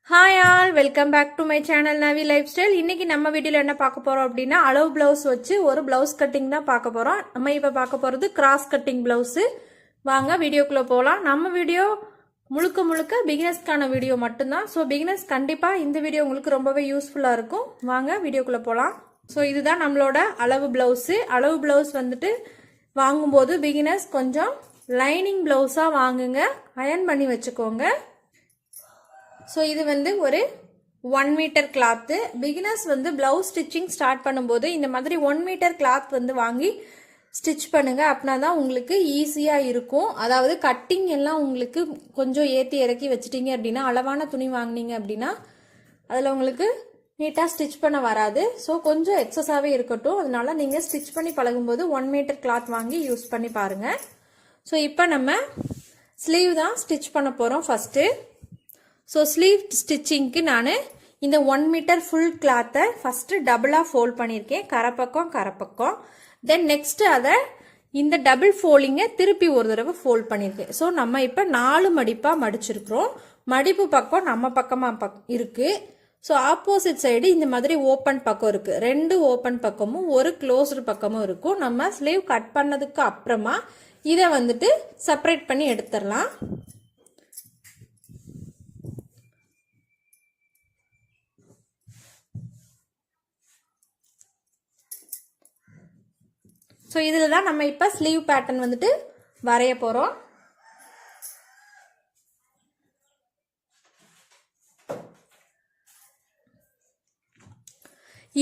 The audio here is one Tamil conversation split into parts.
Hi all, welcome back to my channel Navi life style. இன்னைக்கு நம்ம வீடியோவில் என்ன பார்க்க போறோம் அப்படின்னா, அளவு பிளவுஸ் வச்சு ஒரு பிளவுஸ் கட்டிங் தான் பார்க்க போறோம். நம்ம இப்போ பார்க்க போறது கிராஸ் கட்டிங் பிளவுஸ். வாங்க வீடியோக்குள்ள போகலாம். நம்ம வீடியோ முழுக்க முழுக்க பிகினர்ஸ்க்கான வீடியோ மட்டும்தான். ஸோ பிகினர்ஸ் கண்டிப்பாக இந்த வீடியோ உங்களுக்கு ரொம்பவே யூஸ்ஃபுல்லாக இருக்கும். வாங்க வீடியோக்குள்ள போகலாம். ஸோ இதுதான் நம்மளோட அளவு பிளவுஸு. அளவு பிளவுஸ் வந்துட்டு வாங்கும்போது பிகினர்ஸ் கொஞ்சம் லைனிங் பிளவுஸாக வாங்குங்க, அயர்ன் பண்ணி வச்சுக்கோங்க. ஸோ இது வந்து ஒரு 1 மீட்டர் கிளாத்து. பிகினர்ஸ் வந்து பிளவுஸ் ஸ்டிச்சிங் ஸ்டார்ட் பண்ணும்போது இந்த மாதிரி 1 மீட்டர் கிளாத் வந்து வாங்கி ஸ்டிச் பண்ணுங்க. அப்படின்னா தான் உங்களுக்கு ஈஸியாக இருக்கும். அதாவது கட்டிங் எல்லாம் உங்களுக்கு கொஞ்சம் ஏற்றி இறக்கி வச்சிட்டிங்க அப்படின்னா, அளவான துணி வாங்கினீங்க அப்படின்னா அதில் உங்களுக்கு நீட்டாக ஸ்டிச் பண்ண வராது. ஸோ கொஞ்சம் எக்ஸஸாகவே இருக்கட்டும். அதனால நீங்கள் ஸ்டிச் பண்ணி பழகும்போது 1 மீட்டர் கிளாத் வாங்கி யூஸ் பண்ணி பாருங்கள். ஸோ இப்போ நம்ம ஸ்லீவ் தான் ஸ்டிச் பண்ண போகிறோம் ஃபஸ்ட்டு. ஸோ ஸ்லீவ் ஸ்டிச்சிங்க்கு நான் இந்த 1 மீட்டர் ஃபுல் கிளாத்தை ஃபஸ்ட்டு டபுளாக ஃபோல்ட் பண்ணியிருக்கேன், கரைப்பக்கம். தென் நெக்ஸ்ட்டு அதை இந்த டபுள் ஃபோல்டிங்கை திருப்பி ஒரு தடவை ஃபோல்ட் பண்ணியிருக்கேன். ஸோ நம்ம இப்போ 4 மடிப்பாக மடிச்சிருக்கிறோம். மடிப்பு பக்கம் நம்ம பக்கமாக இருக்குது. ஸோ ஆப்போசிட் சைடு இந்த மாதிரி ஓப்பன் பக்கம் இருக்குது. 2 ஓப்பன் பக்கமும் ஒரு க்ளோஸ்டு பக்கமும் இருக்கும். நம்ம ஸ்லீவ் கட் பண்ணதுக்கு அப்புறமா இதை வந்துட்டு செப்பரேட் பண்ணி எடுத்துடலாம். ஸோ இதில் தான் நம்ம இப்போ ஸ்லீவ் பேட்டர்ன் வந்துட்டு வரைய போகிறோம்.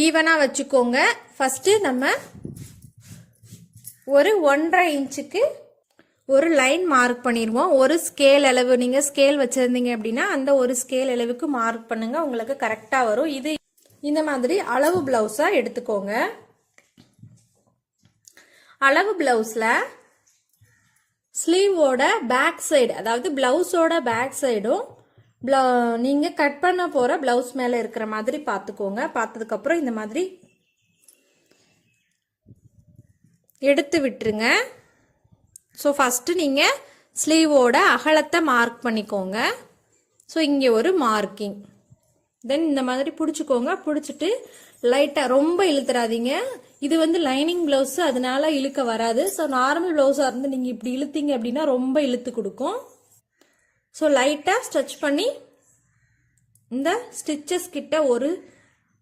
ஈவனாக வச்சுக்கோங்க. ஃபஸ்ட்டு நம்ம ஒரு 1.5 இன்ச்சுக்கு ஒரு லைன் மார்க் பண்ணிடுவோம். ஒரு ஸ்கேல் அளவு, நீங்கள் ஸ்கேல் வச்சுருந்தீங்க அப்படின்னா அந்த ஒரு ஸ்கேல் அளவுக்கு மார்க் பண்ணுங்கள், உங்களுக்கு கரெக்டாக வரும். இது இந்த மாதிரி அளவு ப்ளவுஸாக எடுத்துக்கோங்க. அளவு பிளவுஸ்ல ஸ்லீவோட பேக் சைடு, அதாவது பிளவுஸோட பேக் சைடும் நீங்க கட் பண்ண போற பிளவுஸ் மேல இருக்கிற மாதிரி பார்த்துக்கோங்க. பார்த்ததுக்கு அப்புறம் இந்த மாதிரி எடுத்து விட்டுருங்க. ஸோ ஃபர்ஸ்ட் நீங்க ஸ்லீவோட அகலத்தை மார்க் பண்ணிக்கோங்க. ஸோ இங்கே ஒரு மார்க்கிங், தென் இந்த மாதிரி பிடிச்சிக்கோங்க. பிடிச்சிட்டு லைட்டாக ரொம்ப இழுத்துறாதீங்க. இது வந்து லைனிங் பிளவுஸ், அதனால இழுக்க வராது. ஸோ நார்மல் பிளவுஸாக இருந்து நீங்கள் இப்படி இழுத்தீங்க அப்படின்னா ரொம்ப இழுத்து கொடுக்கும். ஸோ லைட்டாக ஸ்ட்ரெச் பண்ணி இந்த ஸ்டிச்சஸ் கிட்ட ஒரு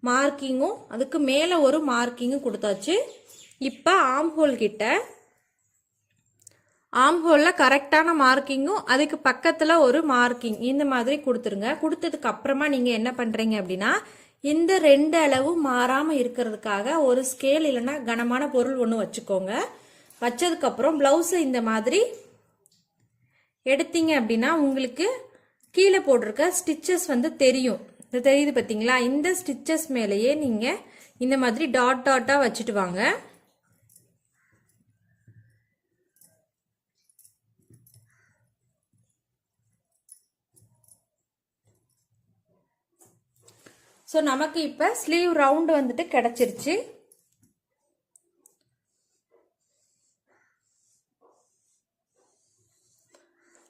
மார்க்கிங்கும் அதுக்கு மேலே ஒரு மார்க்கிங்கும் கொடுத்தாச்சு. இப்போ ஆம் ஹோல் கிட்ட, ஆம் ஹோலில் கரெக்டான மார்க்கிங்கும் அதுக்கு பக்கத்தில் ஒரு மார்க்கிங் இந்த மாதிரி கொடுத்துருங்க. கொடுத்ததுக்கு அப்புறமா நீங்கள் என்ன பண்ணுறீங்க அப்படின்னா, இந்த 2 அளவும் மாறாமல் இருக்கிறதுக்காக ஒரு ஸ்கேல் இல்லைன்னா கனமான பொருள் ஒன்று வச்சுக்கோங்க. வச்சதுக்கப்புறம் ப்ளவுஸை இந்த மாதிரி எடுத்தீங்க அப்படின்னா உங்களுக்கு கீழே போட்டிருக்க ஸ்டிச்சஸ் வந்து தெரியும். இது தெரியுது பார்த்தீங்களா? இந்த ஸ்டிச்சஸ் மேலேயே நீங்கள் இந்த மாதிரி டாட் டாட்டாக வச்சுட்டு வாங்க. ஸோ நமக்கு இப்போ ஸ்லீவ் ரவுண்டு வந்துட்டு கிடைச்சிருச்சு.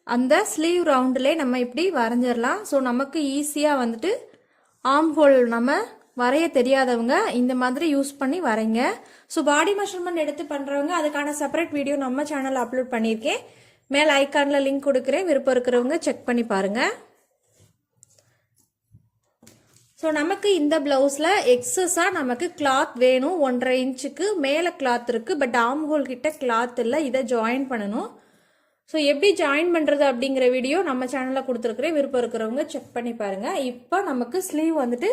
அந்த ஸ்லீவ் ரவுண்டில் நம்ம இப்படி வரைஞ்சிடலாம். ஸோ நமக்கு ஈஸியாக வந்துட்டு ஆம் ஹோல் நம்ம வரைய தெரியாதவங்க இந்த மாதிரி யூஸ் பண்ணி வரைங்க. ஸோ பாடி மெஷர்மெண்ட் எடுத்து பண்ணுறவங்க அதுக்கான செப்பரேட் வீடியோ நம்ம சேனலில் அப்லோட் பண்ணியிருக்கேன். மேலே ஐக்கானில் லிங்க் கொடுக்குறேன், விருப்பம் இருக்கிறவங்க செக் பண்ணி பாருங்கள். ஸோ நமக்கு இந்த பிளவுஸில் எக்ஸஸாக நமக்கு கிளாத் வேணும். 1.5 இன்ச்சுக்கு மேலே கிளாத் இருக்குது, பட் ஆம் ஹோல் கிட்ட கிளாத் இல்லை. இதை ஜாயின் பண்ணணும். ஸோ எப்படி ஜாயின் பண்ணுறது அப்படிங்கிற வீடியோ நம்ம சேனலில் கொடுத்துருக்குறேன், விருப்பம் இருக்கிறவங்க செக் பண்ணி பாருங்கள். இப்போ நமக்கு ஸ்லீவ் வந்துட்டு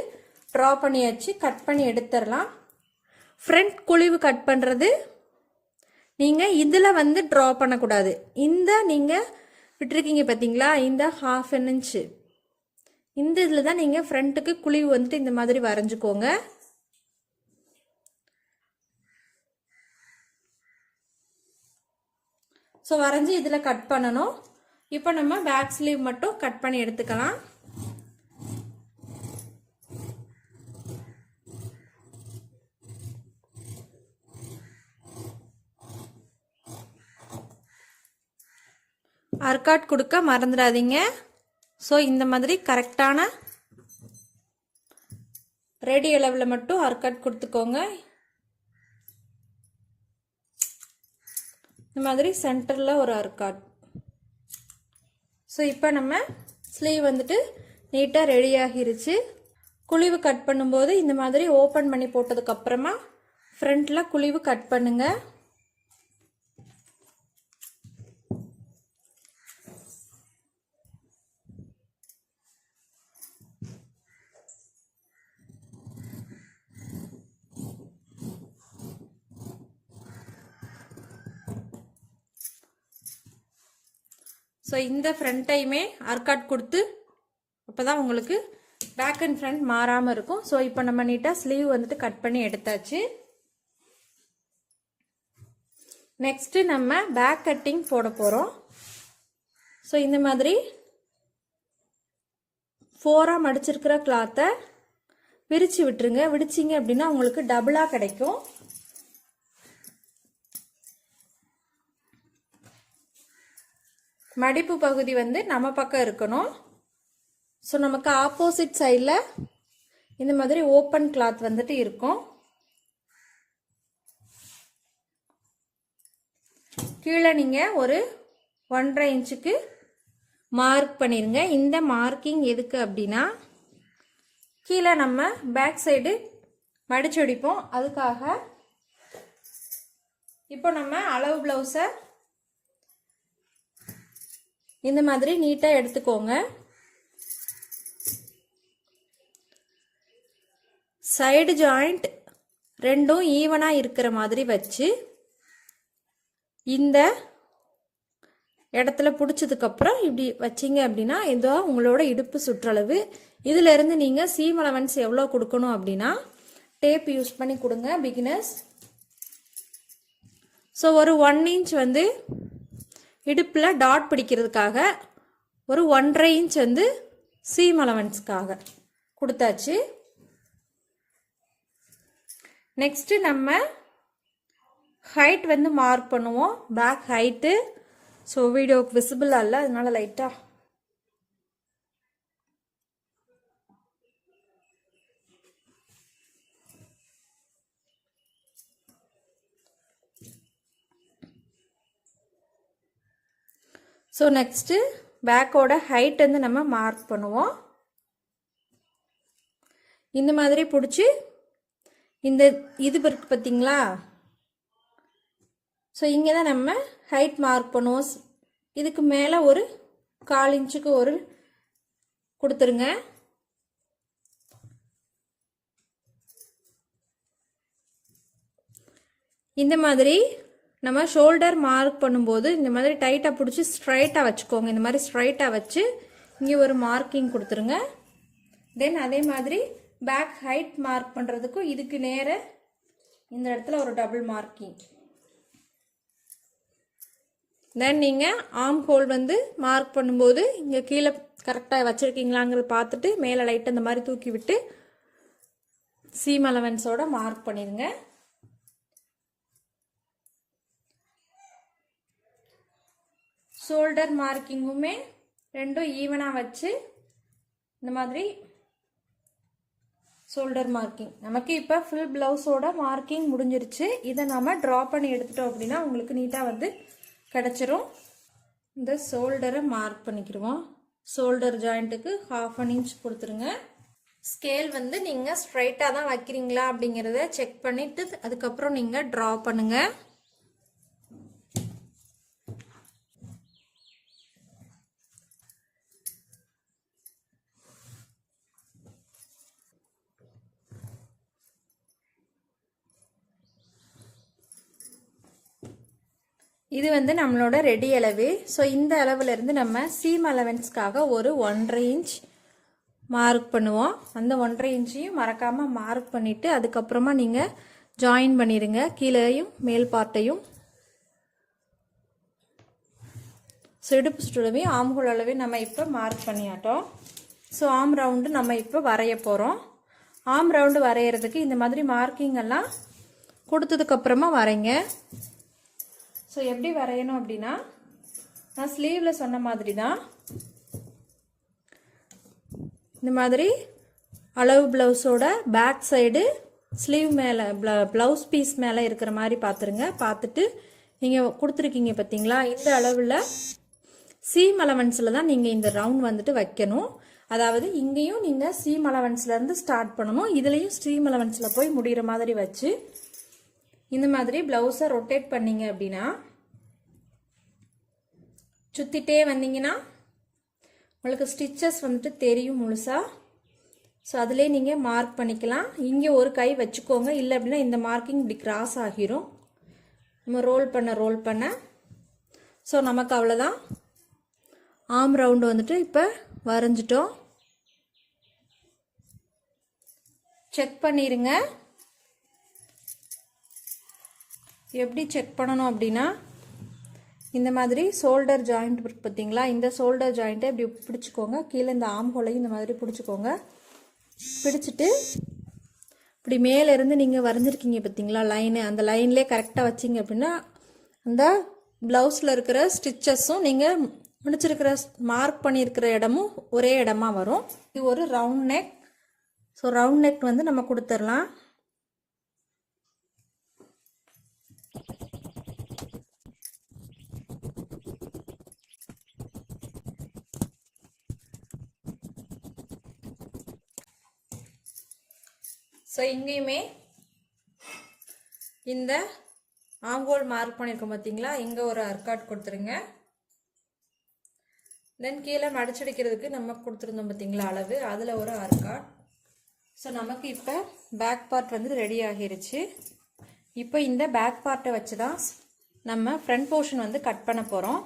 ட்ரா பண்ணியாச்சு, கட் பண்ணி எடுத்துடலாம். ஃப்ரண்ட் குழிவு கட் பண்ணுறது நீங்கள் இதில் வந்து ட்ரா பண்ணக்கூடாது. இந்த நீங்கள் விட்டுருக்கீங்க பார்த்தீங்களா, இந்த 1/2 இன்ச்சு இந்த இதில் தான் நீங்கள் ஃப்ரண்ட்டுக்கு குழிவு வந்துட்டு இந்த மாதிரி வரைஞ்சிக்கோங்க. ஸோ வரைஞ்சி இதில் கட் பண்ணணும். இப்போ நம்ம பேக் ஸ்லீவ் மட்டும் கட் பண்ணி எடுத்துக்கலாம். அர்காட் கொடுக்க மறந்துடாதீங்க. ஸோ இந்த மாதிரி கரெக்டான ரெடி அளவில் மட்டும் அர்க்கட் கொடுத்துக்கோங்க. இந்த மாதிரி சென்டரில் ஒரு அர்க்காட். ஸோ இப்போ நம்ம ஸ்லீவ் வந்துட்டு நீட்டாக ரெடி ஆகிருச்சு. குழிவு கட் பண்ணும்போது இந்த மாதிரி ஓப்பன் பண்ணி போட்டதுக்கப்புறமா ஃப்ரண்ட்டில் குழிவு கட் பண்ணுங்க. ஸோ இந்த ஃப்ரண்ட்டையுமே அர்க்காட் கொடுத்து அப்போ தான் உங்களுக்கு பேக் அண்ட் ஃப்ரண்ட் மாறாமல் இருக்கும். ஸோ இப்போ நம்ம நீட்டாக ஸ்லீவ் வந்துட்டு கட் பண்ணி எடுத்தாச்சு. நெக்ஸ்ட்டு நம்ம பேக் கட்டிங் போட போகிறோம். ஸோ இந்த மாதிரி 4ஆக மடிச்சிருக்கிற கிளாத்தை விரிச்சு விட்டுருங்க. விரிச்சிங்க அப்படின்னா உங்களுக்கு டபுளாக கிடைக்கும். மடிப்பு பகுதி வந்து நம்ம பக்கம் இருக்கணும். ஸோ நமக்கு ஆப்போசிட் சைடில் இந்த மாதிரி ஓப்பன் கிளாத் வந்துட்டு இருக்கும். கீழே நீங்கள் ஒரு 1.5 இன்ச்சுக்கு மார்க் பண்ணிடுங்க. இந்த மார்க்கிங் எதுக்கு அப்படின்னா கீழே நம்ம பேக் சைடு மடிச்சு அடிப்போம். அதுக்காக இப்போ நம்ம அளவு ப்ளவுஸை இந்த மாதிரி நீட்டாக எடுத்துக்கோங்க. சைடு ஜாயிண்ட் ரெண்டும் ஈவனாக இருக்கிற மாதிரி வச்சு இந்த இடத்துல பிடிச்சதுக்கப்புறம் இப்படி வச்சிங்க அப்படின்னா இதோ உங்களோட இடுப்பு சுற்றளவு. இதிலிருந்து நீங்கள் சீம் அலவன்ஸ் எவ்வளோ கொடுக்கணும் அப்படின்னா டேப் யூஸ் பண்ணி கொடுங்க பிகினர்ஸ். ஸோ ஒரு 1 இன்ச் வந்து இடுப்பில் டாட் பிடிக்கிறதுக்காக, ஒரு 1.5 இன்ச் வந்து சீம் அலவன்ஸ்க்காக கொடுத்தாச்சு. நெக்ஸ்ட்டு நம்ம ஹைட் வந்து மார்க் பண்ணுவோம். Back height. ஸோ வீடியோக்கு விசிபிளாக இல்லை, அதனால லைட்டாக ஸோ நெக்ஸ்ட்டு பேக்கோட ஹைட் வந்து நம்ம மார்க் பண்ணுவோம். இந்த மாதிரி பிடிச்சி இந்த இது இருக்கு பார்த்தீங்களா? ஸோ இங்கே தான் நம்ம ஹைட் மார்க் பண்ணுவோம். இதுக்கு மேலே ஒரு 1/4 இன்ச்சுக்கு ஒரு கொடுத்துருங்க. இந்த மாதிரி நம்ம ஷோல்டர் மார்க் பண்ணும்போது இந்த மாதிரி டைட்டாக பிடிச்சி ஸ்ட்ரைட்டாக வச்சுக்கோங்க. இந்த மாதிரி ஸ்ட்ரைட்டாக வச்சு இங்கே ஒரு மார்க்கிங் கொடுத்துருங்க. தென் அதே மாதிரி பேக் ஹைட் மார்க் பண்ணுறதுக்கும் இதுக்கு நேர இந்த இடத்துல ஒரு டபுள் மார்க்கிங். தென் நீங்கள் ஆர்ம் ஹோல் வந்து மார்க் பண்ணும்போது இங்கே கீழே கரெக்டாக வச்சுருக்கீங்களாங்கிறத பார்த்துட்டு மேலே லைட் அந்த மாதிரி தூக்கி விட்டு சீம் அலவன்ஸோட மார்க் பண்ணிடுங்க. ஷோல்டர் மார்க்கிங்குமே ரெண்டும் ஈவனாக வச்சு இந்த மாதிரி ஷோல்டர் மார்க்கிங். நமக்கு இப்போ ஃபுல் ப்ளவுஸோட மார்க்கிங் முடிஞ்சிருச்சு. இதை நம்ம ட்ரா பண்ணி எடுத்துட்டோம் அப்படின்னா உங்களுக்கு நீட்டாக வந்து கிடச்சிரும். இந்த ஷோல்டரை மார்க் பண்ணிக்கிடுவோம். ஷோல்டர் ஜாயிண்ட்டுக்கு 1/2 இன்ச் கொடுத்துருங்க. ஸ்கேல் வந்து நீங்கள் ஸ்ட்ரைட்டாக தான் வைக்கிறீங்களா அப்படிங்கிறத செக் பண்ணிவிட்டு அதுக்கப்புறம் நீங்கள் ட்ரா பண்ணுங்கள். இது வந்து நம்மளோட ரெடி அளவு. ஸோ இந்த அளவுலேருந்து நம்ம சீம் அலவன்ஸ்க்காக ஒரு 1.5 இன்ச் மார்க் பண்ணுவோம். அந்த 1.5 இன்ச்சையும் மறக்காமல் மார்க் பண்ணிவிட்டு அதுக்கப்புறமா நீங்கள் ஜாயின் பண்ணிடுங்க கீழேயும் மேல் பார்ட்டையும். ஸோ இடுப்பு சுற்றளவையும் ஆம் ஹோல் அளவையும் நம்ம இப்போ மார்க் பண்ணியாட்டோம். ஸோ ஆம் ரவுண்டு நம்ம இப்போ வரைய போகிறோம். ஆம் ரவுண்டு வரைகிறதுக்கு இந்த மாதிரி மார்க்கிங் எல்லாம் கொடுத்ததுக்கப்புறமா வரைங்க. ஸோ எப்படி வரையணும் அப்படின்னா நான் ஸ்லீவில் சொன்ன மாதிரி தான் இந்த மாதிரி அளவு ப்ளவுஸோட பேக் சைடு ஸ்லீவ் மேலே ப்ளவுஸ் பீஸ் மேலே இருக்கிற மாதிரி பார்த்துருங்க. பார்த்துட்டு நீங்கள் கொடுத்துருக்கீங்க பார்த்தீங்களா, இந்த அளவில் சீம் அலவன்ஸில் தான் நீங்கள் இந்த ரவுண்ட் வந்துட்டு வைக்கணும். அதாவது இங்கேயும் நீங்கள் சீம் அலவன்ஸ்லேருந்து ஸ்டார்ட் பண்ணணும், இதுலேயும் சீம் அலவன்ஸில் போய் முடிகிற மாதிரி வச்சு இந்த மாதிரி ப்ளவுஸை ரொட்டேட் பண்ணிங்க அப்படின்னா சுற்றிட்டே வந்தீங்கன்னா உங்களுக்கு ஸ்டிச்சஸ் வந்துட்டு தெரியும் முழுசாக. ஸோ அதிலே நீங்கள் மார்க் பண்ணிக்கலாம். இங்கே ஒரு கை வச்சுக்கோங்க, இல்லை அப்படின்னா இந்த மார்க்கிங் இப்படி கிராஸ் ஆகிரும். நம்ம ரோல் பண்ண ஸோ நமக்கு அவ்வளோதான். ஆர்ம் ரவுண்டு வந்துட்டு இப்போ வரைஞ்சிட்டோம். செக் பண்ணிடுங்க. எப்படி செக் பண்ணணும் அப்படின்னா, இந்த மாதிரி ஷோல்டர் ஜாயிண்ட் இருக்கு பார்த்தீங்களா, இந்த ஷோல்டர் ஜாயிண்ட்டை இப்படி பிடிச்சிக்கோங்க. கீழே இந்த ஆர்ம் ஹோலையும் இந்த மாதிரி பிடிச்சிக்கோங்க. பிடிச்சிட்டு இப்படி மேலேருந்து நீங்கள் வரைஞ்சிருக்கீங்க பார்த்தீங்களா லைனு, அந்த லைன்லேயே கரெக்டாக வச்சிங்க அப்படின்னா அந்த ப்ளவுஸில் இருக்கிற ஸ்டிச்சஸும் நீங்கள் முடிச்சிருக்கிற மார்க் பண்ணியிருக்கிற இடமும் ஒரே இடமா வரும். இது ஒரு round neck. So round neck வந்து நம்ம கொடுத்துடலாம். ஸோ இங்கேயுமே இந்த ஆம்ஹோல் மார்க் பண்ணியிருக்கோம் பார்த்தீங்களா, இங்கே ஒரு அர்க்காட் கொடுத்துருங்க. தென் கீழே மடிச்சடிக்கிறதுக்கு நம்ம கொடுத்துருந்தோம் பார்த்தீங்களா அளவு, அதில் ஒரு அர்க்காட். ஸோ நமக்கு இப்போ பேக் பார்ட் வந்து ரெடி ஆகிருச்சு. இப்போ இந்த பேக் பார்ட்டை வச்சு தான் நம்ம ஃப்ரண்ட் போர்ஷன் வந்து கட் பண்ண போகிறோம்.